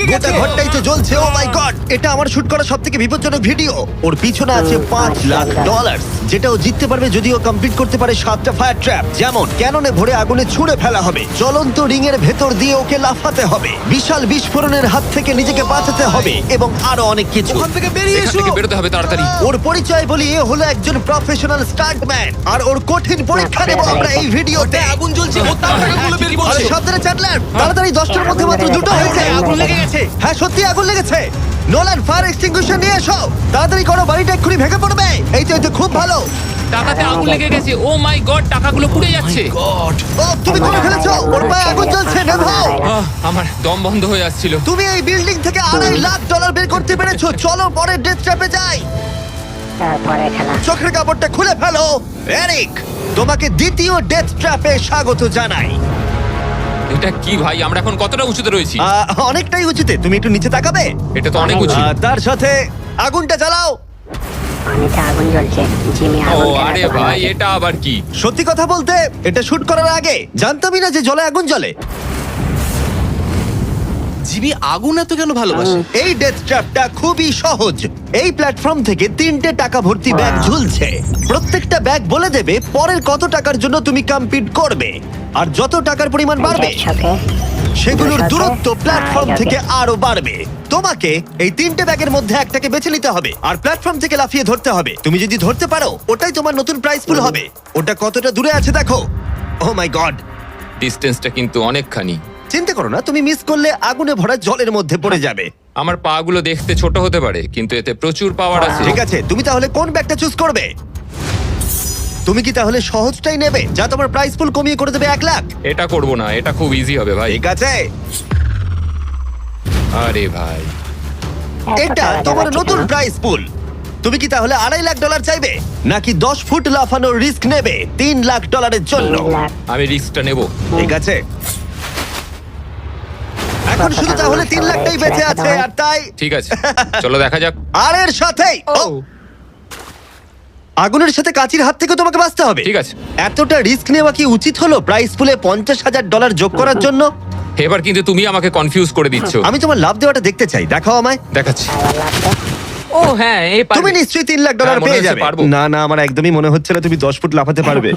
গোটা ঘরটাই তো জ্বলছে। ও মাই গড, এটা আমার শুট করা সবথেকে বিপজ্জনক ভিডিও। ওর পিছনে আছে $5,00,000 যেটা ও জিততে পারবে যদি ও কমপ্লিট করতে পারে 7টা ফায়ার ট্র্যাপ। যেমন ক্যাননে ভরে আগুনে ছুঁড়ে ফেলা হবে, জ্বলন্ত রিং এর ভেতর দিয়ে ওকে লাফাতে হবে, বিশাল বিস্ফোরণের হাত থেকে নিজেকে বাঁচাতে হবে এবং আরো অনেক কিছু। ওখান থেকে বেরিয়ে এখান এসো। থেকে বেরোতে হবে তাড়াতাড়ি। ওর পরিচয় বলি, এ হলো একজন প্রফেশনাল স্টান্টম্যান আর ওর কঠিন পরীক্ষা নেব আমরা এই ভিডিওতে। আগুন জ্বলছে, ও তার টাকাগুলো বের আরে করছে। সাবধানে চ্যান্ডলার, তাড়াতাড়ি 10টার মধ্যে মাত্র দুটো হয়েছে। আগুন লেগে গেছে। হ্যাঁ সত্যি আগুন লেগেছে। নোলান ফায়ার এক্সটিংগুইশার নিয়ে এসো, তাড়াতাড়ি করো, বাড়িটা এক্ষুনি ভেঙে পড়বে। এই তো খুব ভালো। টাকাতে আগুন লেগে গেছে। ও মাই গড, টাকাগুলো পুড়ে যাচ্ছে। ও তুমি করে ফেলেছো, ওর পায়ে আগুন জ্বলছে। নেভাও, আমার দম বন্ধ হয়ে আসছিল। তুমি এই বিল্ডিং থেকে $2.5 বের করতে পেরেছো। চলো পরের ডেথ ট্র্যাপে যাই। তারপরে খেলা। চোখের কাপড়টা খুলে ফেলো। এরিক, তোমাকে দ্বিতীয় ডেথ ট্র্যাপে স্বাগত জানাই। এটা কি ভাই, আমরা এখন কতটা উঁচুতে রয়েছি? অনেকটাই উঁচুতে, তুমি একটু নিচে তাকাবে। এটা তো অনেক উঁচু। তার সাথে আগুনটা জ্বালাও। পানিতে আগুন জ্বলছে। জিমি ও আগুন আরে জ্বালাতে ভাই, পারে। এটা আবার কি? সত্যি কথা বলতে এটা শুট করার আগে জানতামই না যে জলে আগুন জ্বলে। জিবি আগুন এত কেন ভালোবাসে? এই ডেথ ট্র্যাপটা খুবই সহজ। এই প্ল্যাটফর্ম থেকে 3টে টাকা ভর্তি ব্যাগ ঝুলছে। প্রত্যেকটা ব্যাগ বলে দেবে পরের কত টাকার জন্য তুমি কমপ্লিট করবে, আর যত টাকার পরিমাণ বাড়বে একসাথে সেগুলোর দূরত্ব প্ল্যাটফর্ম থেকে আরো বাড়বে। তোমাকে এই 3টে ব্যাগের মধ্যে একটাকে বেছে নিতে হবে আর প্ল্যাটফর্ম থেকে লাফিয়ে ধরতে হবে। তুমি যদি ধরতে পারো ওটাই তোমার নতুন প্রাইস পুল হবে। ওটা কতটা দূরে আছে দেখো। ও মাই গড, ডিস্টেন্সটা কিন্তু অনেকখানি। চিন্তা করো না, তুমি মিস করলে আগুনে ভরা জলের মধ্যে পড়ে যাবে। আমার পা গুলো দেখতে ছোট হতে পারে, কিন্তু এতে প্রচুর পাওয়ার আছে। ঠিক আছে, তুমি তাহলে কোন ব্যাগটা চুজ করবে? তুমি কি তাহলে সহজটাই নেবে যা তোমার প্রাইস পুল কমিয়ে করে দেবে 1,00,000? এটা করব না, এটা খুব ইজি হবে ভাই। ঠিক আছে, আরে ভাই, এটা তোমার নতুন প্রাইস পুল। তুমি কি তাহলে $2.5 চাইবে নাকি 10 ফুট লাফানোর রিস্ক নেবে $3,00,000 জন্য? আমি রিস্কটা নেব। ঠিক আছে, এখন শুধু তাহলে 3,00,000টাই বেঁচে আছে। আর তাই ঠিক আছে, চলো দেখা যাক। আর এর সাথেই আগুনের সাথে কাচির হাত থেকে তোমাকে বাঁচতে হবে। ঠিক আছে। এতটা রিস্ক নেওয়া কি উচিত হলো প্রাইস পুলে $50,000 যোগ করার জন্য? এবার কিন্তু তুমি আমাকে কনফিউজ করে দিচ্ছ। আমি তোমার লাভ দেওয়াটা দেখতে চাই, দেখাও আমায়। দেখাচ্ছি। ও হ্যাঁ, এই তুমি নিশ্চয়ই $3,00,000 হ্যাঁ, মনে পেয়ে হচ্ছে যাবে। পারবো। না না, আমার একদমই মনে হচ্ছে না তুমি 10 ফুট লাফাতে পারবে।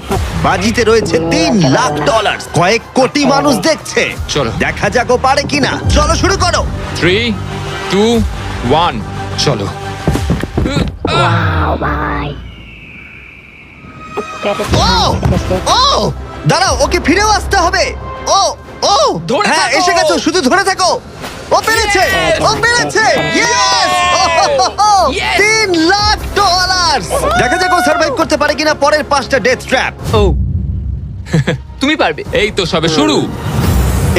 বাজিতে রয়েছে $3,00,000, কয়েক কোটি মানুষ দেখছে। চলো। দেখা যাক ও পারে কিনা। চলো শুরু করো। 3, 2, 1, চলো। ওয়াও ভাই। ও ও দাঁড়াও, ওকে ফিরেও আসতে হবে। ও ও ধরে হ্যাঁ, থাকো। এসে গেছো, শুধু ধরে থাকো। ও পেরেছে, ও পেরেছে। ইয়েস! Yes! $3,00,000। দেখা যাক ও সার্ভাইভ করতে পারে কিনা পরের 5টা ডেথ ট্র্যাপ। ও তুমি পারবে। এই তো সবে শুরু।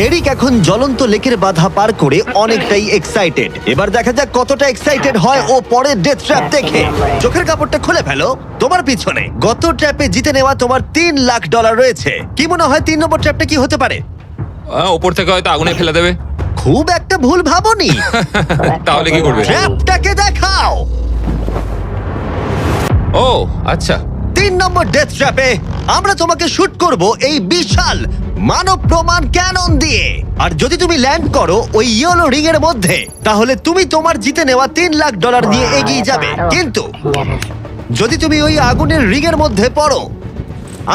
এরিক এখন জ্বলন্ত লেকের বাধা পার করে অনেকটাই এক্সাইটেড। এবার দেখা যাক কতটা এক্সাইটেড হয় ও পরের ডেথ ট্র্যাপ দেখে। চোখের কাপড়টা খুলে ফেলো। তোমার পিছনে গত ট্র্যাপে জিতে নেওয়া তোমার $3,00,000 রয়েছে। কি মনে হয় 3 নম্বর ট্র্যাপটা কি হতে পারে? ওপর থেকে হয়তো আগুনে ফেলে দেবে। খুব একটা ভুল ভাবনি। তাহলে কি করবে? ট্র্যাপটাকে দেখাও। ও আচ্ছা। 3 নম্বর ডেথ ট্র্যাপে আমরা তোমাকে শুট করব এই বিশাল মানব প্রমাণ ক্যানন দিয়ে। আর যদি তুমি ল্যান্ড করো ওই ইয়েলো রিং এর মধ্যে, তাহলে তুমি তোমার জিতে নেওয়া $3,00,000 নিয়ে এগিয়ে যাবে। কিন্তু যদি তুমি ওই আগুনের রিং এর মধ্যে পড়ো,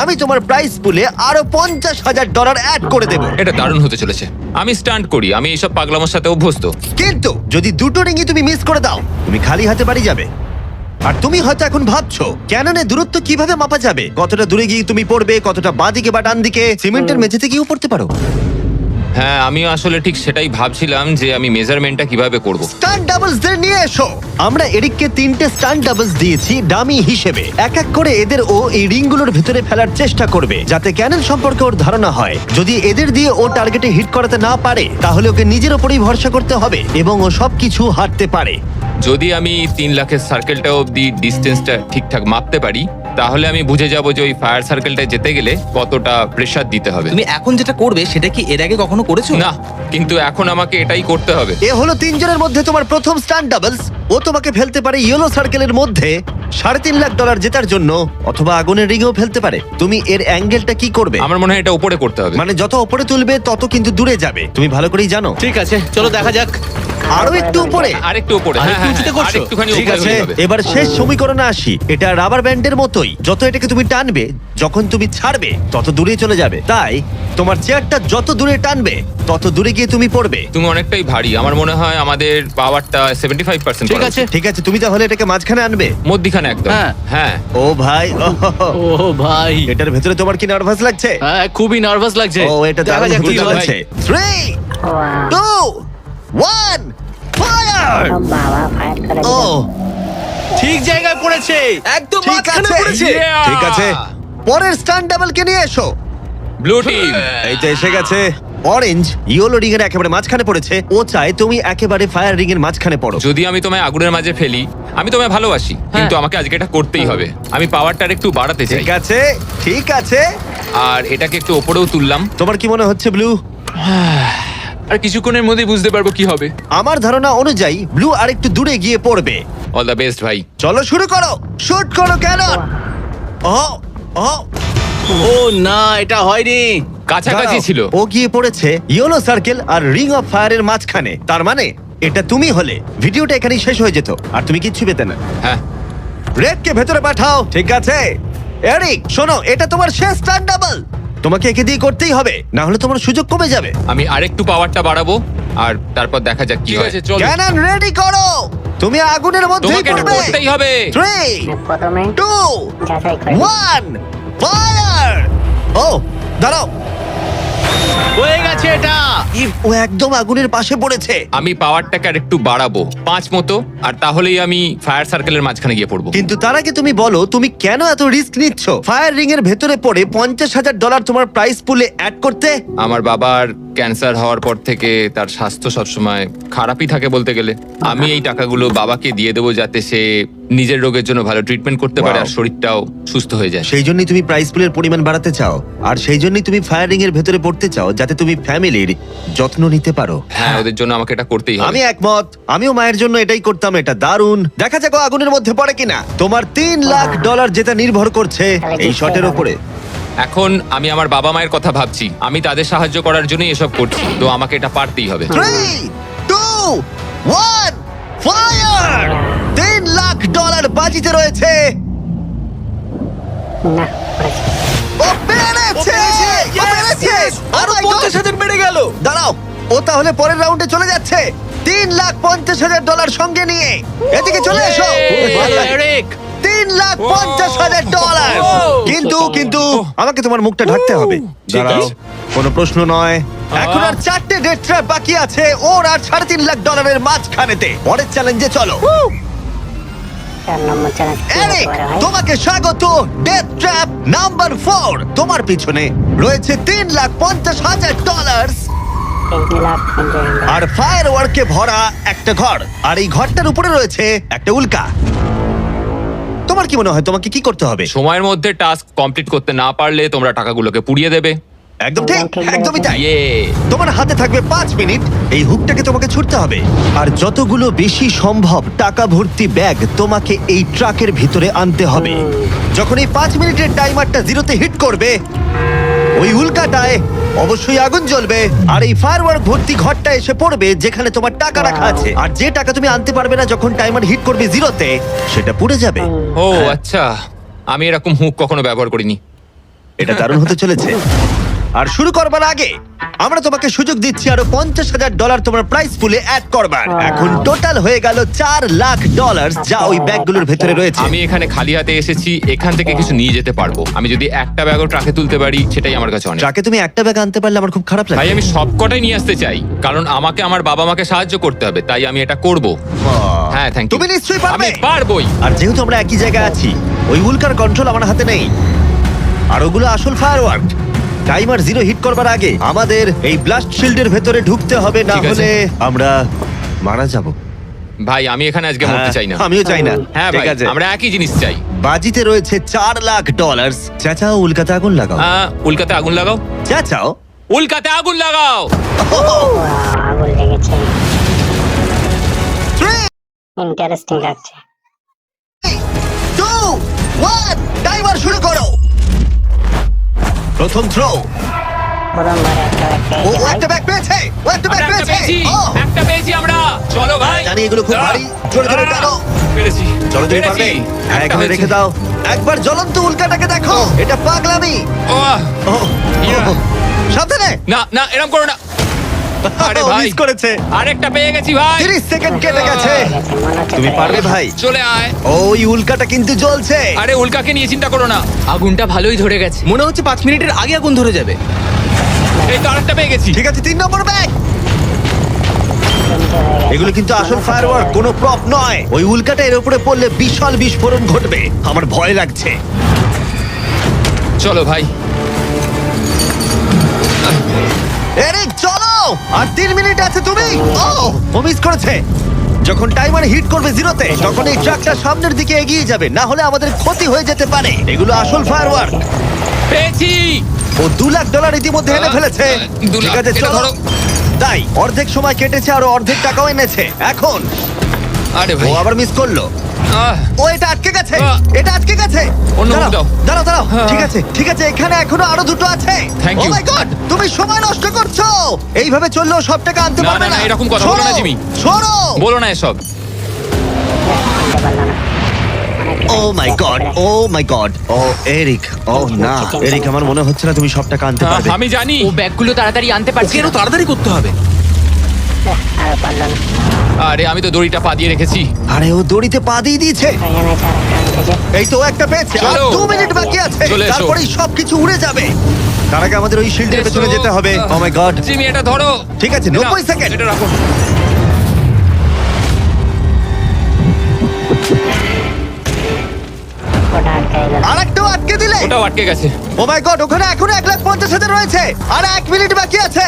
আমি তোমার প্রাইস পুলে আরো $50,000 অ্যাড করে দেব। এটা দারুণ হতে চলেছে। আমি স্টান্ট করি, আমি এইসব পাগলামোর সাথে অভ্যস্ত। কিন্তু যদি দুটো রিংই তুমি মিস করে দাও, তুমি খালি হাতে বাড়ি যাবে। আর তুমি হয়তো এখন ভাবছো ক্যাননে দূরত্ব কিভাবে মাপা যাবে, কতটা দূরে গিয়ে তুমি পড়বে, কতটা বাঁদিকে বা ডান দিকে। সিমেন্টের মেঝেতে গিয়েও পড়তে পারো। হ্যাঁ, আমি আসলে ঠিক সেটাই ভাবছিলাম যে আমি মেজারমেন্টটা কিভাবে করব। স্টান্ট ডাবলস দের নিয়ে এসো। আমরা এরিককে 3টে স্টান্ট ডাবলস দিয়েছি ডামি হিসেবে। এক এক করে এদের ও এই রিংগুলোর ভিতরে ফেলার চেষ্টা করবে যাতে ক্যানন সম্পর্কে ওর ধারণা হয়। যদি এদের দিয়ে ও টার্গেটে হিট করাতে না পারে, তাহলে ওকে নিজের উপরেই ভরসা করতে হবে এবং ও সবকিছু হারতে পারে। যদি আমি 3,00,000-এর সার্কেলটা অবধি ডিস্টেন্সটা ঠিকঠাক মাপতে পারি, তাহলে আমি বুঝে যাব যে ওই ফায়ার সার্কেলটায় যেতে গেলে কতটা প্রেসার দিতে হবে। তুমি এখন যেটা করবে সেটা কি এর আগে কখনো করেছো? না, কিন্তু এখন আমাকে এটাই করতে হবে। এ হলো 3 জনের মধ্যে তোমার প্রথম স্টান্ট ডাবলস। ও তোমাকে ফেলতে পারে ইয়েলো সার্কেলের মধ্যে $3,50,000 জেতার জন্য, অথবা আগুনের রিংেও ফেলতে পারে। তুমি এর অ্যাঙ্গেলটা কি করবে? আমার মনে হয় এটা উপরে করতে হবে। মানে যত উপরে তুলবে তত কিন্তু দূরে যাবে, তুমি ভালো করেই জানো। ঠিক আছে, চলো দেখা যাক। আরো একটু উপরে। আরেকটু উপরে, হ্যাঁ, আরেকটু হ্যাঁ, উঁচুতে হ্যাঁ, করছো? আরেকটুখানি ঠিক উপরে আছে, হলেই হবে। এবার শেষ সমীকরণে আসি। এটা রাবার ব্যান্ডের মতোই, যত এটাকে তুমি টানবে, যখন তুমি ছাড়বে তত দূরে চলে যাবে। তাই তোমার চেয়ারটা যত দূরে টানবে তত দূরে গিয়ে তুমি পড়বে। তুমি অনেকটাই ভারী, আমার মনে হয় আমাদের পাওয়ারটা 75%। ঠিক আছে। ঠিক আছে, তুমি তাহলে এটাকে মাঝখানে আনবে। মধ্যিখানে একদম। হ্যাঁ। হ্যাঁ, ও ভাই, ও ভাই, এটার ভেতরে তোমার কি নার্ভাস লাগছে? হ্যাঁ খুবই নার্ভাস লাগছে। ও, এটা দেখা দারুণ যাক হতে কি হয়। চলেছে। 3, ওয়াও 2, 1, ফায়ার! ও বাবা ফায়ার করে ও, দিল। ঠিক জায়গায় পড়েছে, একদম ঠিক মাঝখানে আছে। পড়েছে। Yeah! ঠিক আছে, পরের স্টান ডাবলকে নিয়ে এসো। Blue team. এই তো এসে গেছে। অরেঞ্জ ইয়েলো রিং এর একেবারে মাঝখানে পড়েছে। ও চায় তুমি একেবারে ফায়ার রিং এর মাঝখানে পড়ো। যদি আমি তোমায় আগুনের মাঝে ফেলি, আমি তোমায় ভালোবাসি, কিন্তু আমাকে আজকে এটা করতেই হবে। আমি পাওয়ারটা একটু বাড়াতে চাই, ঠিক আছে, ঠিক আছে। আর এটাকে একটু ওপরেও তুললাম। তোমার কি মনে হচ্ছে ব্লু? আর কিছুক্ষণের মধ্যেই বুঝতে পারবো কি হবে। আমার ধারণা অনুযায়ী ব্লু আরেকটু দূরে গিয়ে পড়বে। অল দ্য বেস্ট ভাই। চলো শুরু করো, শুট করো ক্যানন। ও ও, ও না, এটা হয়নি। কাছাকাছি দাঁড়াও। ছিল। ও গিয়ে পড়েছে ইয়েলো সার্কেল আর রিং অফ ফায়ারের মাঝখানে। তার মানে এটা তুমি হলে ভিডিওটা এখানেই শেষ হয়ে যেত আর তুমি কিচ্ছু পেতে না। হ্যাঁ, রেডকে ভেতরে পাঠাও। ঠিক আছে এরিক, শোনো, এটা তোমার শেষ টার্ন ডাবল। তোমাকে একে দিয়ে করতেই হবে, না হলে তোমার সুযোগ কমে যাবে। আমি আরেকটু পাওয়ারটা বাড়াবো, আর তারপর দেখা যাক কি ঠিক হয়। আছে, চলো। ক্যানন রেডি করো, তুমি আগুনের মধ্যেই তোমাকে এটা পড়বে। করতেই হবে। 3, প্রথমে 2, যাচাই করে 1, ফায়ার! ও দাঁড়াও, হয়ে গেছে এটা। ও একদম আগুনের পাশে পড়েছে। আমি পাওয়ারটাকে আরেকটু বাড়াবো 5 মতো, আর তাহলেই আমি ফায়ার সার্কেলের মাঝখানে গিয়ে পড়বো। কিন্তু তার আগে তুমি বলো, তুমি কেন এত রিস্ক নিচ্ছ ফায়ার রিং এর ভেতরে পড়ে $50,000 তোমার প্রাইস পুলে অ্যাড করতে? আমার বাবার ক্যান্সার হওয়ার পর থেকে তার স্বাস্থ্য সবসময় খারাপই থাকে বলতে গেলে। আমি এই টাকাগুলো বাবাকে দিয়ে দেবো, যাতে সে নিজের রোগের জন্য ভালো ট্রিটমেন্ট করতে পারে, Wow. আর শরীরটাও সুস্থ হয়ে যায়। সেই জন্যই তুমি প্রাইস পুলের পরিমাণ বাড়াতে চাও, আর সেই জন্যই তুমি ফায়ার রিং এর ভেতরে পড়তে চাও, যাতে তুমি ফ্যামিলির যত্ন নিতে পারো। হ্যাঁ, ওদের জন্য আমাকে এটা করতেই হবে। আমি একমত, আমিও মায়ের জন্য এটাই করতাম। এটা দারুণ। দেখা যাক ও আগুনের মধ্যে পড়ে কিনা। তোমার $3 লাখ যেটা নির্ভর করছে এই শটের উপরে। এখন আমি আমার বাবা মায়ের কথা ভাবছি, আমি তাদের সাহায্য করার জন্যই এসব করছি, তো আমাকে এটা পারতেই হবে। 3, 2, 1, ফায়ার! $3 লাখ বাজিতে রয়েছে। না করেছে। ও পেরেছে! ও পেরেছে! আরো Oh my God! 50,000 বেড়ে গেল। দাঁড়াও, ও তাহলে পরের রাউন্ডে চলে যাচ্ছে $3,50,000 সঙ্গে নিয়ে। এদিকে চলে এসো। ভালো, এরিক। $3,50,000। কিন্তু আমাকে তোমার মুখটা ঢাকতে হবে। ঠিক দাঁড়াও, আছে। কোনো প্রশ্ন নয়। এখন আর 4টে ডেথ ট্র্যাপ বাকি আছে, ওর আর $3.5 লাখ মাঝখানেতে। পরের চ্যালেঞ্জে চলো। 4 নম্বর চ্যালেঞ্জ কি হতে এরিক, পারে ভাই? তোমাকে স্বাগত ডেথ ট্র্যাপ নাম্বার 4। তোমার পিছনে রয়েছে $3,50,000 $3,50,000 আর ফায়ার ওয়ার্কে ভরা একটা ঘর, আর এই ঘরটার উপরে রয়েছে একটা উল্কা। তোমার কি মনে হয় তোমাকে কি করতে হবে? সময়ের মধ্যে টাস্ক কমপ্লিট করতে না পারলে তোমরা টাকাগুলোকে পুড়িয়ে দেবে। একদম ঠিক, একদমই তাই। ইয়ে, তোমার হাতে থাকবে 5 মিনিট। এই হুকটাকে তোমাকে ছুটতে হবে, আর যতগুলো বেশি সম্ভব টাকা ভর্তি ব্যাগ তোমাকে এই ট্রাকের ভিতরে আনতে হবে। যখন এই 5 মিনিটের টাইমারটা জিরোতে হিট করবে, ওই উল্কাটায় অবশ্যই আগুন জ্বলবে, আর এই ফায়ারওয়ার্ক ভর্তি ঘরটা এসে পড়বে যেখানে তোমার টাকা রাখা আছে। আর যে টাকা তুমি আনতে পারবে না যখন টাইমার হিট করবে জিরোতে, সেটা পুড়ে যাবে। ও আচ্ছা, আমি এরকম হুক কখনো ব্যবহার করিনি। এটা দারুণ হতে চলেছে। আর শুরু করবার আগে আমরা তোমাকে সুযোগ দিচ্ছি আরো $50,000 তোমার প্রাইস পুলে অ্যাড করবার। এখন টোটাল হয়ে গেল $4 লাখ, যা ওই ব্যাগগুলোর ভেতরে রয়েছে। আমি এখানে খালি হাতে এসেছি, এখান থেকে কিছু নিয়ে যেতে পারবো। আমি যদি একটা ব্যাগও ট্রাকে তুলতে পারি, সেটাই আমার কাছে অনেক। ট্রাকে তুমি একটা ব্যাগ আনতে পারলে আমার খুব খারাপ ভাই, লাগে। আমি সবকটাই নিয়ে আসতে চাই, কারণ আমাকে আমার বাবা মাকে সাহায্য করতে হবে, তাই আমি এটা করব। হ্যাঁ, থ্যাংক ইউ। তুমি নিশ্চয়ই পারবে। আমি পারবোই। আর যেহেতু আমরা একই জায়গায় আছি, ওই উল্কার কন্ট্রোল আমার হাতে নেই, আর ওগুলো আসল ফায়ারওয়ার্ক। টাইমার জিরো হিট করবার আগে আমাদের এই ব্লাস্ট শিল্ডের ভেতরে ঢুকতে হবে, না ঠিক আছে। হলে আমরা মারা যাব। ভাই, আমি এখানে আজকে মরতে চাই না। আমিও চাই না। হ্যাঁ ঠিক ভাই, আছে। আমরা একই জিনিস চাই। বাজিতে রয়েছে $4 লাখ। চাচাও উল্কাতে আগুন লাগাও। উল্কাতে আগুন লাগাও, চাচাও উল্কাতে আগুন লাগাও। আগুন লেগেছে। 3, ইন্টারেস্টিং লাগছে। 2, 1, টাইমার শুরু করো। প্রথম থ্রো। প্রথমবার একটা ও একটা ব্যাগ পেয়েছে, ও একটা ব্যাগ আমরা একটা পেয়েছে। পেয়েছি, ও, একটা পেয়েছি আমরা। চলো জানি এগুলো খুব ভারী। জোরে জোরে টানো। পেরেছি চলো তুমি পেরেছি। পারবে। হ্যাঁ, একটা এখানে হয়েছে। রেখে দাও। একবার জ্বলন্ত উল্কাটাকে দেখো। এটা পাগলামি। ওহ, ও, ইয়া। ও, সাবধানে। না না এরকম করো না। আরে ও, ভাই মিস করেছে। আরেকটা পেয়ে গেছি ভাই 30 সেকেন্ড কেটে গেছে। মনে হচ্ছে তুমি পেরে পারবে গেছে। ভাই। চলে আয়। ওই উল্কাটা কিন্তু জ্বলছে। আরে উল্কাকে নিয়ে চিন্তা করো না। আগুনটা ভালোই ধরে গেছে। মনে হচ্ছে 5 মিনিটের আগে আগুন ধরে যাবে। এই তো আরেকটা পেয়ে গেছি। ঠিক আছে, 3 নম্বর ব্যাগ। তিনটে হয়ে গেছে। এগুলো কিন্তু আসল ফায়ারওয়ার্ক, কোনো প্রপ নয়। ওই উল্কাটা এর উপরে পড়লে বিশাল বিস্ফোরণ ঘটবে। আমার ভয় লাগছে। চলো ভাই। এরিক চলো, আর 3 মিনিট আছে। তুমি ও মিস করেছে। যখন টাইমার হিট করবে জিরোতে, তখন এই ট্রাকটা সামনের দিকে এগিয়ে যাবে, না হলে আমাদের ক্ষতি হয়ে যেতে পারে। এগুলো আসল ফায়ারওয়ার্ক। পেয়েছি। ও $2 লাখ ইতিমধ্যে এনে ফেলেছে। 2 ঠিক লাখ, আছে এটা চলো। ধরো। তাই অর্ধেক সময় কেটেছে আর অর্ধেক টাকাও এনেছে। এখন আরে ও ভাই আবার মিস করলো। আহ, ও এটা আটকে গেছে। আহ। এটা আটকে গেছে। অন্য দাঁড়াও, দাও। দাঁড়াও দাঁড়াও। হ্যাঁ। ঠিক আছে ঠিক আছে, এখানে এখনো আরো দুটো আছে। Thank ও you. মাই গড, তুমি সময় নষ্ট করছো। এইভাবে চললেও সব টাকা আনতে না, পারবে না, না। না, এরকম কথা বলো না, জিমি। সরো। বলো না এসব। আনতে পারলো না। অনেক ও মাই গড, ও মাই গড। ও এরিক, ও না এরিক, আমার মনে হচ্ছে না তুমি সব টাকা আনতে পারবে। আমি জানি। ও ব্যাগগুলো তাড়াতাড়ি আনতে পারছি ওকে না। আরো তাড়াতাড়ি করতে হবে। আরো পারলো না। আরে আমি তো দড়িটা পা দিয়ে রেখেছি। আরে ও দড়িতে পা দিয়ে দিয়েছে। এখানে আছে আরেকটা আনতেছে। এই তো ও একটা পেয়েছে। আর চলো। 2 মিনিট বাকি আছে। চলে এসো। তারপরেই সবকিছু উড়ে যাবে। তার আগে আমাদের ওই শিল্ডের পেছনে যেতে হবে। ও মাই গড। জিমি এটা ধরো। ঠিক আছে, 90 সেকেন্ড। এটা রাখো। ওটা আটকে গেল। আরেকটাও আটকে দিলে। ওটাও আটকে গেছে। ও মাই গড, ওখানে এখনো 1,50,000 রয়েছে। আর 1 মিনিট বাকি আছে।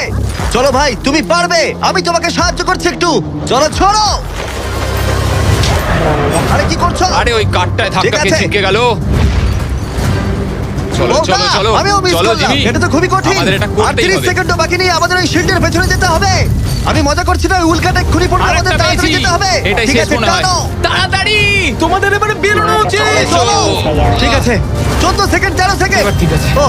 চলো ভাই, তুমি পারবে। আমি তোমাকে সাহায্য করছি একটু। চলো ছড়ো। আরে কি করছো? আরে ওই কাঠটায় ঠিক ধাক্কা আছে। খেয়ে ছিটকে গেল। চলো ও চলো না, চলো। আমিও মিস চলো করলাম। জিমি। এটা তো খুবই কঠিন। আমাদের এটা আর করতেই 30 হবে। সেকেন্ডও বাকি নেই। আমাদের ওই শিল্ডের পেছনে যেতে হবে। আমি মজা করছি না, ওই উল্কাটা এক্ষুনি পড়বে। আরেকটা আমাদের তাড়াতাড়ি পেয়েছি। যেতে হবে। এটাই ঠিক শেষ আছে, মনে হয়। টানো। তাড়াতাড়ি। তোমাদের এবারে বেরোনো উচিত। চলো। এসো। ঠিক আছে, 14 সেকেন্ড, 13 সেকেন্ড। এবার ঠিক আছে। ও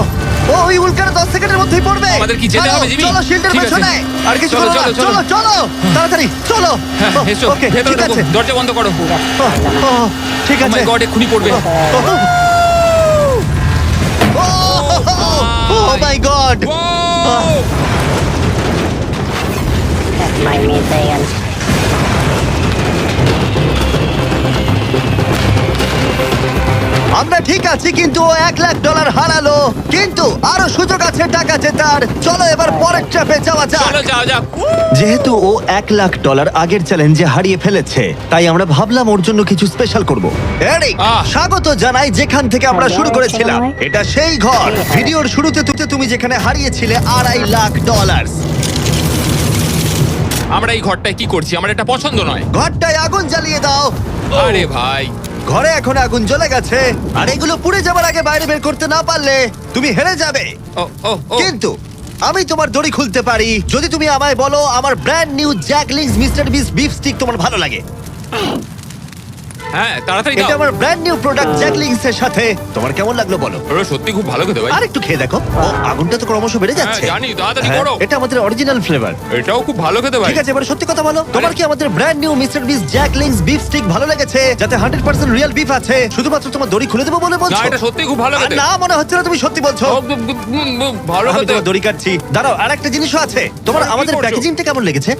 ও ওই উল্কাটা 10 সেকেন্ডের মধ্যেই পড়বে। আমাদের কি যেতে চলো, হবে, জিমি? চলো শিল্ডের ঠিক আছে। পেছনে। আর কিছু চলো, করো না। চলো, চলো। চলো চলো তাড়াতাড়ি চলো। হ্যাঁ, ও, এসো ওকে, ভেতরে ঠিক ঢোকো। আছে। দরজা বন্ধ করো। ও, ও, ঠিক ও আছে। মাই গড এক্ষুনি পড়বে। ও মাই গড। ও! ভাই মিস হয়ে গেল। আমরা ঠিক আছি, কিন্তু ও $1 লাখ হারালো। কিন্তু আরো সুযোগ আছে টাকা জেতার। চলো এবার পরের ট্র্যাপে যাওয়া যাক। চলো যাও যাও। যেহেতু ও $1 লাখ আগের চ্যালেঞ্জে হারিয়ে ফেলেছে, তাই আমরা ভাবলাম ওর জন্য কিছু স্পেশাল করব। এরিক, স্বাগত জানাই যেখান থেকে আমরা শুরু করেছিলাম। এটা সেই ঘর ভিডিওর শুরুতে তুমি যেখানে হারিয়েছিলে $2.5 লাখ। আমরা এই ঘরটায় কি করছি? আমার এটা পছন্দ নয়। ঘরটায় আগুন জ্বালিয়ে দাও। আরে ভাই ঘরে এখন আগুন জ্বলে গেছে, আর এগুলো পুড়ে যাবার আগে বাইরে বের করতে না পারলে তুমি হেরে যাবে। ও ও ও কিন্তু আমি তোমার দড়ি খুলতে পারি যদি তুমি আমায় বলো আমার ব্র্যান্ড নিউ জ্যাকলিংস মিস্টার বিস বিফ স্টিক তোমার ভালো লাগে। হ্যাঁ তাড়াতাড়ি এটা দাও। আমার ব্র্যান্ড নিউ প্রোডাক্ট জ্যাকলিংস এর সাথে। তোমার কেমন লাগলো বলো? ওরা সত্যি খুব ভালো খেতে ভাই। আর একটু খেয়ে দেখো। ও আগুনটা তো ক্রমশ বেড়ে যাচ্ছে। হ্যাঁ, জানি, তাড়াতাড়ি হ্যাঁ, করো। এটা আমাদের অরিজিনাল ফ্লেভার। এটাও খুব ভালো খেতে ভাই। ঠিক আছে, এবার সত্যি কথা বলো, তোমার কি আমাদের ব্র্যান্ড নিউ মিস্টার বিস জ্যাকলিংস বিফ স্টিক ভালো লেগেছে, যাতে 100% রিয়েল বিফ আছে? শুধুমাত্র তোমার দড়ি খুলে দেবো বলে না বলছো? এটা সত্যি খুব ভালো আর খেতে। না, মনে হচ্ছে না তুমি সত্যি বলছো। ভালো আমি খেতে। তোমার দড়ি কাটছি। দাঁড়াও, আর একটা জিনিসও আছে। তোমার কি আমাদের করছো? প্যাকেজিংটা কেমন লেগেছে?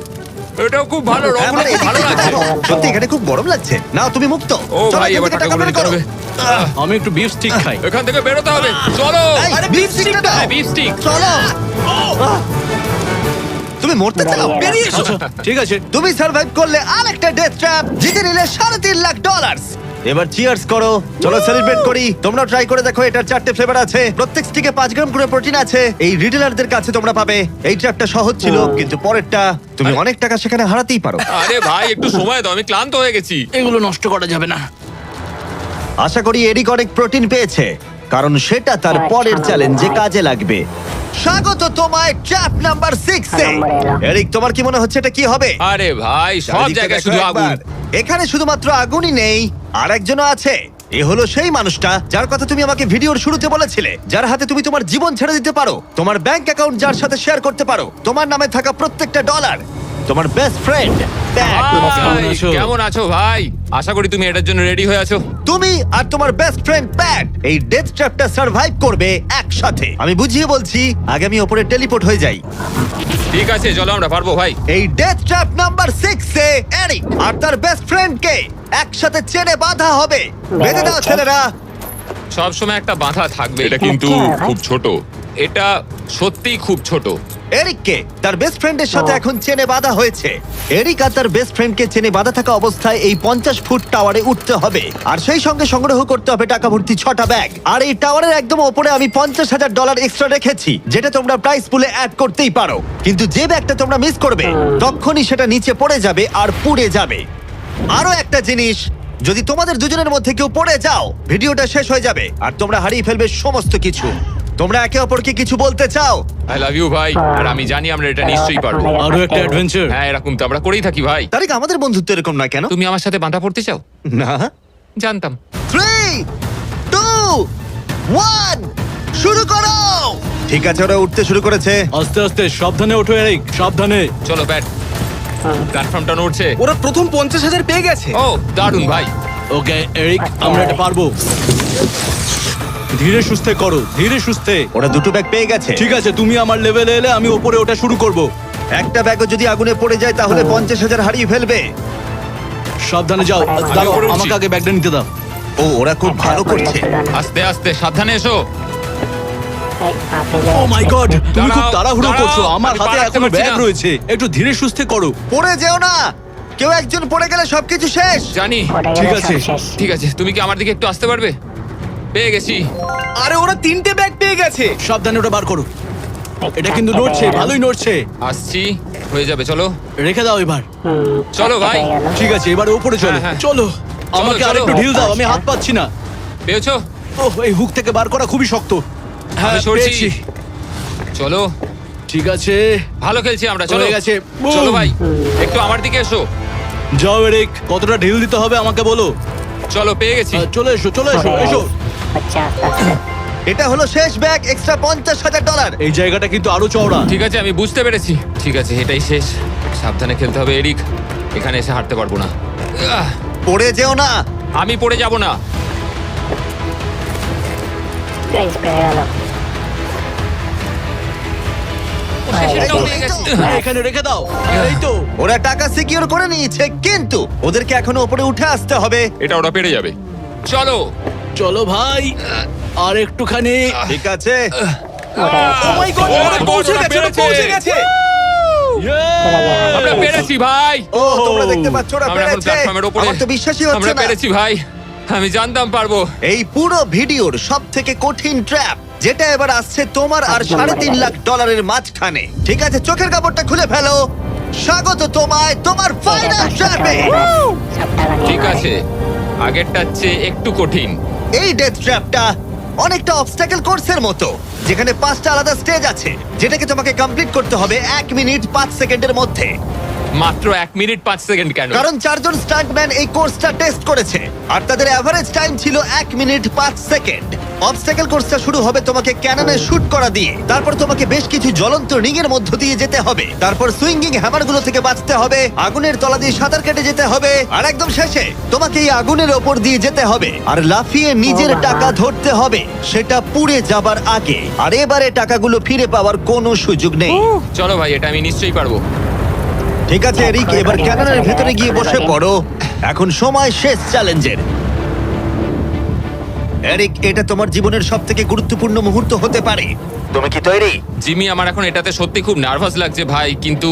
এটাও খুব ভালো। হ্যাঁ, রংগুলো মানে খুব ভালো এদিকে লাগছে। দেখো। সত্যি এখানে খুব গরম লাগছে। নাও তুমি মুক্ত। ও চলো, ভাই এখান এবার থেকে টাকাগুলো বের নিতে করো। হবে। আমি একটু বিফ স্টিক খাই। এখান থেকে বেরোতে হবে। চলো। এই, beef stick টা দাও। হ্যাঁ, beef stick। চলো। তুমি মরতে চাও? বেরিয়ে এসো। ঠিক আছে। তুমি সার্ভাইভ করলে আরেকটা ডেথ ট্র্যাপ, জিতে নিলে $3.5 লাখ। এবার চিয়ার্স করো। চলো সেলিব্রেট করি। তোমরা ট্রাই করে দেখো, এটার 4টে ফ্লেভার আছে। প্রত্যেক স্টিকে 5 গ্রাম করে প্রোটিন আছে। এই রিটেলারদের কাছে তোমরা পাবে। এই ট্র্যাপটা সহজ ছিল, কিন্তু পরেরটা তুমি অনেক টাকা সেখানে হারাতেই পারো। আরে ভাই একটু সময় দাও, আমি ক্লান্ত হয়ে গেছি। এগুলো নষ্ট করা যাবে না। আশা করি এরিক অনেক প্রোটিন পেয়েছে, কারণ সেটা তার পরের চ্যালেঞ্জে কাজে লাগবে। স্বাগত তোমায় ট্র্যাপ নাম্বার 6 এ। এরিক, তোমার কি মনে হচ্ছে এটা কি হবে? আরে ভাই সব চারিদিকে জায়গায় দেখো শুধু আগুন। একবার। এখানে শুধুমাত্র আগুনই নেই, আর একজনও আছে। এ হলো সেই মানুষটা যার কথা তুমি আমাকে ভিডিওর শুরুতে বলেছিলে, যার হাতে তুমি তোমার জীবন ছেড়ে দিতে পারো, তোমার ব্যাংক অ্যাকাউন্ট যার সাথে শেয়ার করতে পারো, তোমার নামে থাকা প্রত্যেকটা ডলার। তোমার বেস্ট ফ্রেন্ড ভাই, আছো? কেমন আছো ভাই? আশা করি তুমি এটার জন্য রেডি হয়ে আছো। তুমি আর তোমার বেস্ট ফ্রেন্ড প্যাট এই ডেথ ট্র্যাপটা সার্ভাইভ করবে একসাথে। আমি বুঝিয়ে বলছি, আগে আমি ওপরে টেলিপোর্ট হয়ে যাই। ঠিক আছে, চলো আমরা পারবো ভাই। এই ডেথ ট্র্যাপ নাম্বার 6 এ এরিক আর তার বেস্ট ফ্রেন্ডকে একসাথে চেনে বাঁধা হবে। বেঁধে দাও ছেলেরা। সব সময় একটা বাধা থাকবে। এটা কিন্তু খুব ছোট। এটা সত্যিই খুব ছোট। এরিককে তার বেস্ট ফ্রেন্ডের সাথে এখন চেনে বাঁধা হয়েছে। এরিক আর তার বেস্ট ফ্রেন্ডকে চেনে বাঁধা থাকা অবস্থায় এই 50 ফুট টাওয়ারে উঠতে হবে, আর সেই সঙ্গে সংগ্রহ করতে হবে টাকা ভর্তি 6টা ব্যাগ। আর এই টাওয়ারের একদম ওপরে আমি $50,000 এক্সট্রা রেখেছি, যেটা তোমরা প্রাইস পুলে অ্যাড করতেই পারো। কিন্তু যে ব্যাগটা তোমরা মিস করবে তখনই সেটা নিচে পড়ে যাবে আর পুড়ে যাবে। আরো একটা জিনিস, যদি তোমাদের দুজনের মধ্যে কেউ পড়ে যাও, ভিডিওটা শেষ হয়ে যাবে আর তোমরা হারিয়ে ফেলবে সমস্ত কিছু। তোমরা একে অপরকে কিছু বলতে চাও? আই লাভ ইউ ভাই, আর আমি জানি আমরা এটা নিশ্চয়ই পারবো। আরো একটা অ্যাডভেঞ্চার। হ্যাঁ, এরকম তো আমরা করেই থাকি ভাই। তারিক, আমাদের বন্ধুত্ব এরকম নয় কেন? তুমি আমার সাথে বাঁধা পড়তে চাও? না। জানতাম। 3, 2, 1 শুরু করো। ঠিক আছে, ওরা উঠতে শুরু করেছে। আস্তে আস্তে, সাবধানে ওঠো এরিক, সাবধানে। চলো ব্যাট, প্ল্যাটফর্মটা নড়ছে। ওরা প্রথম 50,000 পেয়ে গেছে। ও দারুণ ভাই। ওকে এরিক, আমরা এটা পারবো। ধীরে সুস্থে করো, ধীরে সুস্থে। ওরা দুটো ব্যাগ পেয়ে গেছে। ঠিক আছে, তুমি আমার লেভেলে এলে আমি ওপরে ওটা শুরু করব। একটা ব্যাগও যদি আগুনে পড়ে যায় তাহলে 50,000 হারিয়ে ফেলবে। সাবধানে যাও। দাঁড়াও, উপরে উঠছি। আমাকে আগে ব্যাগটা নিতে দাও। ও, ওরা খুব ভালো করছে। আস্তে আস্তে, সাবধানে এসো। ও মাই গড, তুমি খুব দাঁড়াও, তাড়াহুড়ো দাঁড়াও, করছো। আমার আমি হাতে পা রাখতে এখনো পারছি ব্যাগ না। রয়েছে, একটু ধীরে সুস্থে করো। পড়ে যেও না, কেউ একজন পড়ে গেলে সবকিছু শেষ। জানি। ঠিক আছে। ঠিক আছে, তুমি কি আমার দিকে একটু আসতে পারবে? পেয়ে গেছি। আরে ওরা 3টে ব্যাগ পেয়ে গেছে। সাবধানে ওটা বার করো। এটা কিন্তু নড়ছে, ভালোই নড়ছে। আসছি, হয়ে যাবে, চলো। রেখে দাও এবার। চলো ভাই। ঠিক আছে, এবার উপরে চলো। হ্যাঁ, হ্যাঁ। চলো, আমাকে চলো। আরেকটু ঢিল দাও, আমি হাত পাচ্ছি না। পেয়েছো? ওহ, এই হুক থেকে বার করা খুবই শক্ত। হ্যাঁ, আমি সরছি। পেয়েছি। চলো, ঠিক আছে, ভালো খেলছি আমরা। চলো হয়ে গেছে। চলো বুম। ভাই, একটু আমার দিকে এসো। যাও এরিক, কতটা ঢিল দিতে হবে আমাকে বলো। চলো, পেয়ে গেছি। চলে এসো, চলে এসো, এসো। এটা হলো শেষ ব্যাগ, এক্সট্রা $50,000। এই জায়গাটা কিন্তু আরো চওড়া। ঠিক আছে, আমি বুঝতে পেরেছি। ঠিক আছে, এটাই শেষ। সাবধানে খেলতে হবে এরিক, এখানে এসে হারতে পারবো না। পড়ে যেও না। আমি পড়ে যাব না। শেষেরটাও পেয়ে গেছি। এখানে রেখে দাও। এই তো। ওরা টাকা সিকিউর করে নিয়েছে, কিন্তু ওদেরকে এখনো উপরে উঠে আসতে হবে। এটা ওরা পেরে যাবে। চলো। চলো ভাই, আর একটুখানি। ঠিক আছে, ও মাই গড, ওরা পৌঁছে গেছে, ওরা পৌঁছে গেছে। আমরা পেরেছি ভাই। ও তোমরা দেখতে পাচ্ছ ওরা আমরা এখন পেরেছে। প্ল্যাটফর্মের উপরে। আমার তো বিশ্বাসই হচ্ছে আমরা না। পেরেছি ভাই, আমি জানতাম পারবো। এই পুরো ভিডিওর সব থেকে কঠিন ট্র্যাপ, যেটা এবার আসছে তোমার আর $3.5 লাখ মাঝখানে। ঠিক আছে, চোখের কাপড়টা খুলে ফেলো। স্বাগত তোমায় তোমার ফাইনাল ট্র্যাপে। ঠিক আছে, আগেরটার চেয়ে একটু কঠিন। এই ডেথ ট্র্যাপটা অনেকটা অবস্টাকেল কোর্সের মতো, যেখানে 5টা আলাদা স্টেজ আছে, যেটাকে তোমাকে কমপ্লিট করতে হবে 1 মিনিট 5 সেকেন্ডের মধ্যে। মাত্র 1 মিনিট 5 সেকেন্ড কেন? কারণ 4 জন স্টান্টম্যান এই কোর্সটা টেস্ট করেছে, আর তাদের এভারেজ টাইম ছিল 1 মিনিট 5 সেকেন্ড। অবস্টাকেল কোর্সটা শুরু হবে তোমাকে ক্যাননে শুট করা দিয়ে, তারপর তোমাকে বেশ কিছু জ্বলন্ত রিং এর মধ্য দিয়ে যেতে হবে, তারপর সুইঙ্গিং হ্যামারগুলো থেকে বাঁচতে হবে, আগুনের তলা দিয়ে সাঁতার কেটে যেতে হবে, আর একদম শেষে তোমাকে এই আগুনের ওপর দিয়ে যেতে হবে আর লাফিয়ে নিজের টাকা ধরতে হবে, সেটা পুড়ে যাবার আগে। আর এবারে টাকাগুলো ফিরে পাওয়ার কোনো সুযোগ নেই। চলো ভাই, এটা আমি নিশ্চয়ই পারবো। ঠিক আছে এরিক, এবার ক্যাননের ভেতরে গিয়ে বসে পড়ো। এখন সময় শেষ চ্যালেঞ্জের। এরিক, এটা তোমার জীবনের সবথেকে গুরুত্বপূর্ণ মুহূর্ত হতে পারে। তুমি কি তৈরি? জিমি, আমার এখন এটাতে সত্যি খুব নার্ভাস লাগছে ভাই, কিন্তু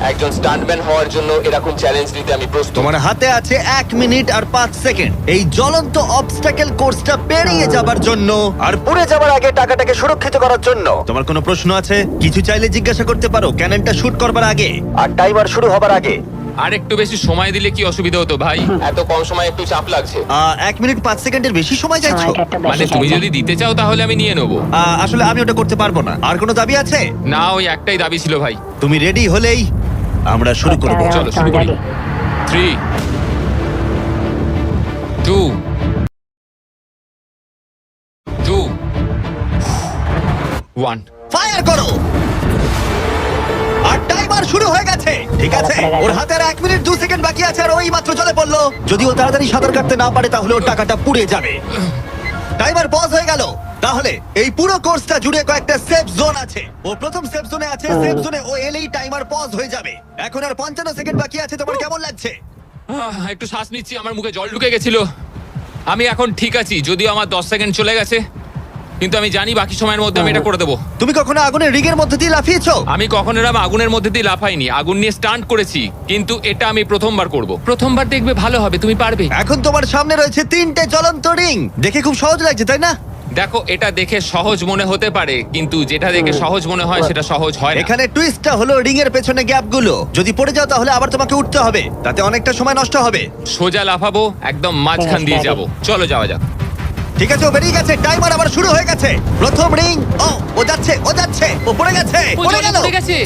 একজন স্টান্টম্যান হওয়ার জন্য এরকম চ্যালেঞ্জ নিতে আমি প্রস্তুত। তোমার হাতে আছে 1 মিনিট আর 5 সেকেন্ড এই জ্বলন্ত অবস্টাকেল কোর্সটা পেরিয়ে যাবার জন্য আর পড়ে যাবার আগে টাকাটাকে সুরক্ষিত করার জন্য। তোমার কোনো প্রশ্ন আছে? কিছু চাইলে জিজ্ঞাসা করতে পারো ক্যাননটা শুট করবার আগে আর টাইমার শুরু হবার আগে। আর একটু বেশি সময় দিলে কি অসুবিধা হতো ভাই? এত কম সময় একটু চাপ লাগছে। 1 মিনিট 5 সেকেন্ডের বেশি সময় চাইছো? মানে তুমি যদি দিতে চাও তাহলে আমি নিয়ে নেবো। আসলে আমি ওটা করতে পারবো না। আর কোনো দাবি আছে? না, ওই একটাই দাবি ছিল ভাই। তুমি রেডি হলেই আমরা শুরু করব। চলো শুরু করি। 3 2 1 ফায়ার করো। আর টাইমার শুরু হয়ে গেছে। ঠিক আছে, ওর হাতে আর 1 মিনিট 2 সেকেন্ড বাকি আছে আর ওই মাত্র জলে পড়লো। যদি ও তাড়াতাড়ি সাঁতার কাটতে না পারে তাহলে ওর টাকাটা পুড়ে যাবে। টাইমার পজ হয়ে গেল। তাহলে এই পুরো কোর্সটা জুড়ে কয়েকটা সেফ জোন আছে। ও প্রথম সেফ জোনে আছে। সেফ জোনে ও এলেই টাইমার পজ হয়ে যাবে। এখন আর 55 সেকেন্ড বাকি আছে। তোমার কেমন লাগছে? একটু শ্বাস নিচ্ছি, আমার মুখে জল ঢুকে গেছিল। আমি এখন ঠিক আছি, যদিও আমার 10 সেকেন্ড চলে গেছে, কিন্তু আমি জানি বাকি সময়ের মধ্যে আমি এটা করে দেবো। তুমি কখনো আগুনের রিগের মধ্যে দিয়ে লাফিয়েছো? আমি কখনো এরকম আগুনের মধ্যে দিয়ে লাফাইনি, আগুন নিয়ে স্টান্ট করেছি, কিন্তু এটা আমি প্রথমবার করব। প্রথমবার দেখবে ভালো হবে, তুমি পারবে। এখন তোমার সামনে রয়েছে 3টে জ্বলন্ত রিং। দেখে খুব সহজ লাগছে, তাই না? দেখো, এটা দেখে সহজ মনে হতে পারে, কিন্তু যেটা দেখে সহজ মনে হয় সেটা সহজ হয় না। এখানে টুইস্টটা হলো রিং এর পেছনে গ্যাপগুলো। যদি পড়ে যাও তাহলে আবার তোমাকে উঠতে হবে, তাতে অনেকটা সময় নষ্ট হবে। সোজা লাফাবো, একদম মাঝখান দিয়ে যাব। চলো যাওয়া যাক। ঠিক আছে, ও বেরিয়ে গেছে। টাইমার আবার শুরু হয়ে গেছে। প্রথম রিং। ও যাচ্ছে, ও পড়ে গেছে, পড়ে গেল।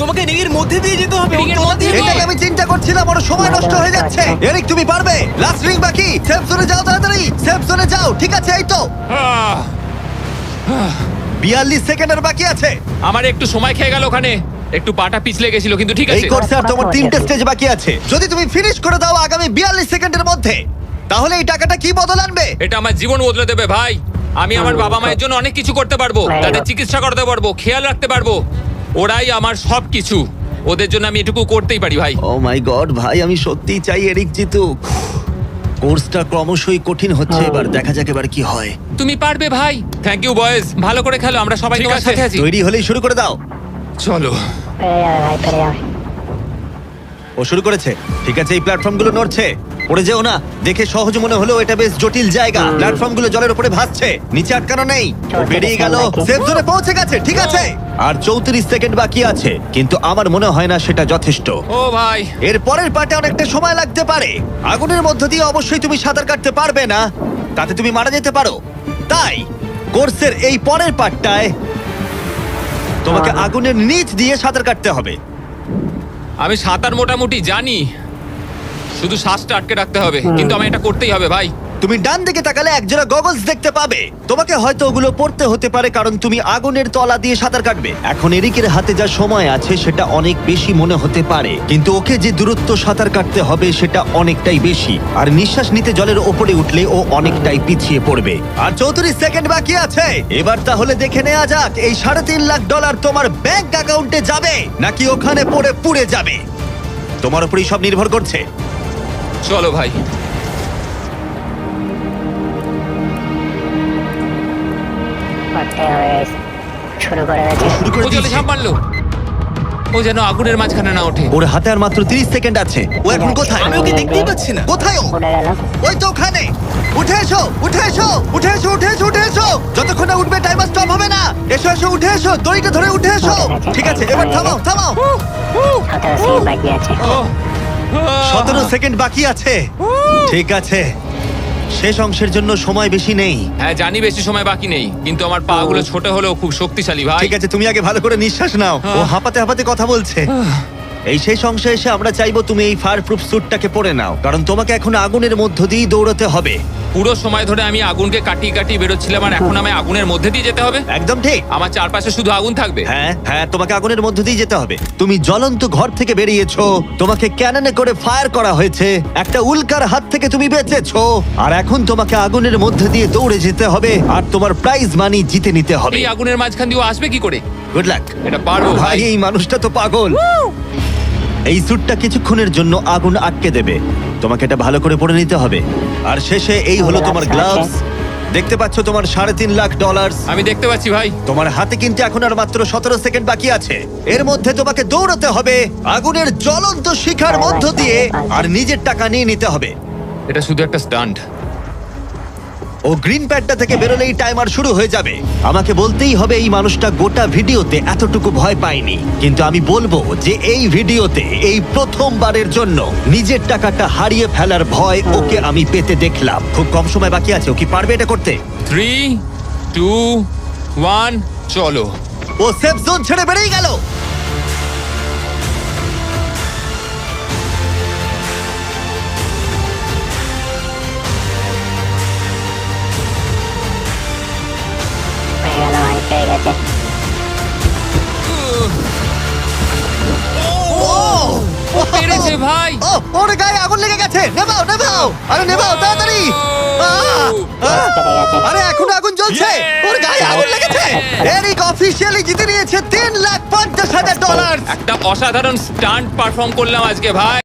তোমাকে রিংয়ের মধ্যে দিয়ে যেতে হবে। রিংয়ের মধ্যে দিয়ে। এটাই আমি চিন্তা করছিলাম, ওর সময় নষ্ট হয়ে যাচ্ছে। এরিক, তুমি পারবে। লাস্ট রিং বাকি। সেফ জোনে যাও, তাড়াতাড়ি সেফ জোনে যাও। ঠিক আছে, এই তো আহ, 42 সেকেন্ড আর বাকি আছে। আমার একটু সময় খেয়ে গেল ওখানে, একটু পাটা পিছলে গেছিল, কিন্তু ঠিক এই আছে। কোর্সে আর তোমার 3টে স্টেজ বাকি আছে। যদি তুমি ফিনিশ করে দাও আগামী 42 সেকেন্ডের মধ্যে, তাহলে এই টাকাটা কি বদল আনবে? এটা আমার জীবন বদলে দেবে ভাই। আমি আমার বাবা মায়ের জন্য অনেক কিছু করতে পারবো, তাদের চিকিৎসা করতে পারবো, খেয়াল রাখতে পারবো। ওরাই আমার সবকিছু, ওদের জন্য আমি এটুকু করতেই পারি ভাই। ও মাই গড ভাই, আমি সত্যিই চাই এরিক জিতুক। কোর্সটা ক্রমশই কঠিন হচ্ছে, এবার দেখা যাক এবার কি হয়। তুমি পারবে ভাই। থ্যাংক ইউ বয়েজ, ভালো করে খেলো, আমরা সবাই ঠিক তোমার আছে। সাথে আছি। তৈরি হলেই শুরু করে দাও। চলো। পেরে যাবে ভাই, পেরে যাবে। ও শুরু করেছে। ঠিক আছে, এই প্ল্যাটফর্মগুলো নড়ছে, পড়ে যেও না। দেখে সহজ মনে হলেও এটা বেশ জটিল জায়গা। প্ল্যাটফর্মগুলো জলের উপরে ভাসছে, নিচে আটকানো নেই। ও বেরিয়ে গেল, সেফ জোনে পৌঁছে গেছে। ঠিক আছে, আর 34 সেকেন্ড বাকি আছে, কিন্তু আমার মনে হয় না সেটা যথেষ্ট। ও ভাই, এর পরের পার্টে অনেকটা সময় লাগতে পারে। আগুনের মধ্য দিয়ে অবশ্যই তুমি সাঁতার কাটতে পারবে না, তাতে তুমি মারা যেতে পারো। তাই কোর্সের এই পরের পার্টটায় তোমাকে আগুনের নিচ দিয়ে সাঁতার কাটতে হবে। আমি সাঁতার মোটামুটি জানি, শুধু শ্বাসটা আটকে রাখতে হবে, কিন্তু আমি এটা করতেই হবে ভাই। তুমি ডান দিকে তাকালে একজোড়া গগলস দেখতে পাবে। তোমাকে হয়তো ওগুলো পড়তে হতে পারে, কারণ তুমি আগুনের তলা দিয়ে সাঁতার কাটবে। এখন এরিকের হাতে যা সময় আছে সেটা অনেক বেশি মনে হতে পারে, কিন্তু ওকে যে দূরত্ব সাঁতার কাটতে হবে সেটা অনেকটাই বেশি। আর নিঃশ্বাস নিতে জলের ওপরে উঠলে ও অনেকটাই পিছিয়ে পড়বে। আর 34 সেকেন্ড বাকি আছে। এবার তাহলে দেখে নেওয়া যাক এই $3.5 লাখ তোমার ব্যাংক অ্যাকাউন্টে যাবে নাকি ওখানে পড়ে পুড়ে যাবে। তোমার উপরেই সব নির্ভর করছে। চলো ভাই। করতে হবে guys। শুরু করে গেছে। শুরু করে ও জলে দিয়েছে। ঝাঁপ মারলো, ও যেন আগুনের মাঝখানে না ওঠে। ওর হাতে আর মাত্র 30 সেকেন্ড আছে। ও এখন কোথায়? আমি ওকে দেখতেই পাচ্ছি না। কোথায় ও? উঠে গেল। ওই তো ওখানে। উঠে এসো, উঠে এসো, উঠে এসো, উঠে এসো, উঠে এসো। যতক্ষণ না উঠবে টাইমার স্টপ হবে না। এসো এসো, উঠে এসো, দড়িটা ধরে উঠে এসো। ঠিক আছে, এবার থামাও, থামাও। 17 সেকেন্ড বাকি আছে। ও, 17 সেকেন্ড বাকি আছে। ঠিক আছে, শেষ অংশের জন্য সময় বেশি নেই। হ্যাঁ জানি বেশি সময় বাকি নেই, কিন্তু আমার পা গুলো ছোট হলেও খুব শক্তিশালী ভাই। ঠিক আছে, তুমি আগে ভালো করে নিঃশ্বাস নাও। ও হাঁপাতে হাঁপাতে কথা বলছে। এই শেষ অংশে এসে আমরা চাইবো তুমি এই ফায়ার প্রুফ স্যুটটাকে পরে নাও, কারণ তোমাকে এখন আগুনের মধ্য দিয়েই দৌড়তে হবে। পুরো সময় ধরে আমি আগুনকে কাটিয়ে কাটিয়ে বেরোচ্ছিলাম, আর এখন আমি আগুনের মধ্যে দিয়ে যেতে হবে। একদম ঠিক। আমার চারপাশে শুধু আগুন থাকবে। হ্যাঁ হ্যাঁ, তোমাকে আগুনের মধ্য দিয়ে যেতে হবে। তুমি জ্বলন্ত ঘর থেকে বেরিয়েছো, তোমাকে ক্যাননে করে ফায়ার করা হয়েছে, একটা উল্কার হাত থেকে তুমি বেঁচেছো, আর এখন তোমাকে আগুনের মধ্যে দিয়ে দৌড়ে যেতে হবে, আর তোমার প্রাইজ মানি জিতে নিতে হবে। এই আগুনের মাঝখান দিয়ে ও আসবে কি করে? Good luck. এটা পারবো ভাই, ভাই। এই মানুষটা তো পাগল। এই স্যুটটা কিছুক্ষণের জন্য আগুন আটকে দেবে, তোমাকে এটা ভালো করে পরে নিতে হবে। আর শেষে এই হলো তোমার গ্লাভস। দেখতে পাচ্ছ তোমার $3.5 লাখ। আমি দেখতে পাচ্ছি ভাই। তোমার হাতে কিন্তু এখন আর মাত্র 17 সেকেন্ড বাকি আছে। এর মধ্যে তোমাকে দৌড়তে হবে আগুনের জ্বলন্ত শিখার মধ্য দিয়ে, আর নিজের টাকা নিয়ে নিতে হবে। এটা শুধু একটা স্টান্ট। ও গ্রিন প্যাডটা থেকে বেরোলেই টাইমার শুরু হয়ে যাবে। আমাকে বলতেই হবে এই মানুষটা গোটা ভিডিওতে এতটুকু ভয় পায়নি, কিন্তু আমি বলবো যে এই ভিডিওতে এই প্রথমবারের জন্য নিজের টাকাটা হারিয়ে ফেলার ভয় ওকে আমি পেতে দেখলাম। খুব কম সময় বাকি আছে, ও কি পারবে এটা করতে? 3, 2, 1, চলো। ও সেফ জোন ছেড়ে বেরিয়ে গেল। পেয়ে গেল ভাই, পেয়ে গেছে। ওর গায়ে আগুন লেগে গেছে। নেভাও নেভাও, আরে নেভাও তাড়াতাড়ি। আরে এখনো আগুন জ্বলছে, ওর গায়ে আগুন লেগেছে। এরিক অফিসিয়ালি জিতে নিয়েছে $3,50,000। একটা অসাধারণ স্টান্ট পারফর্ম করলাম আজকে ভাই।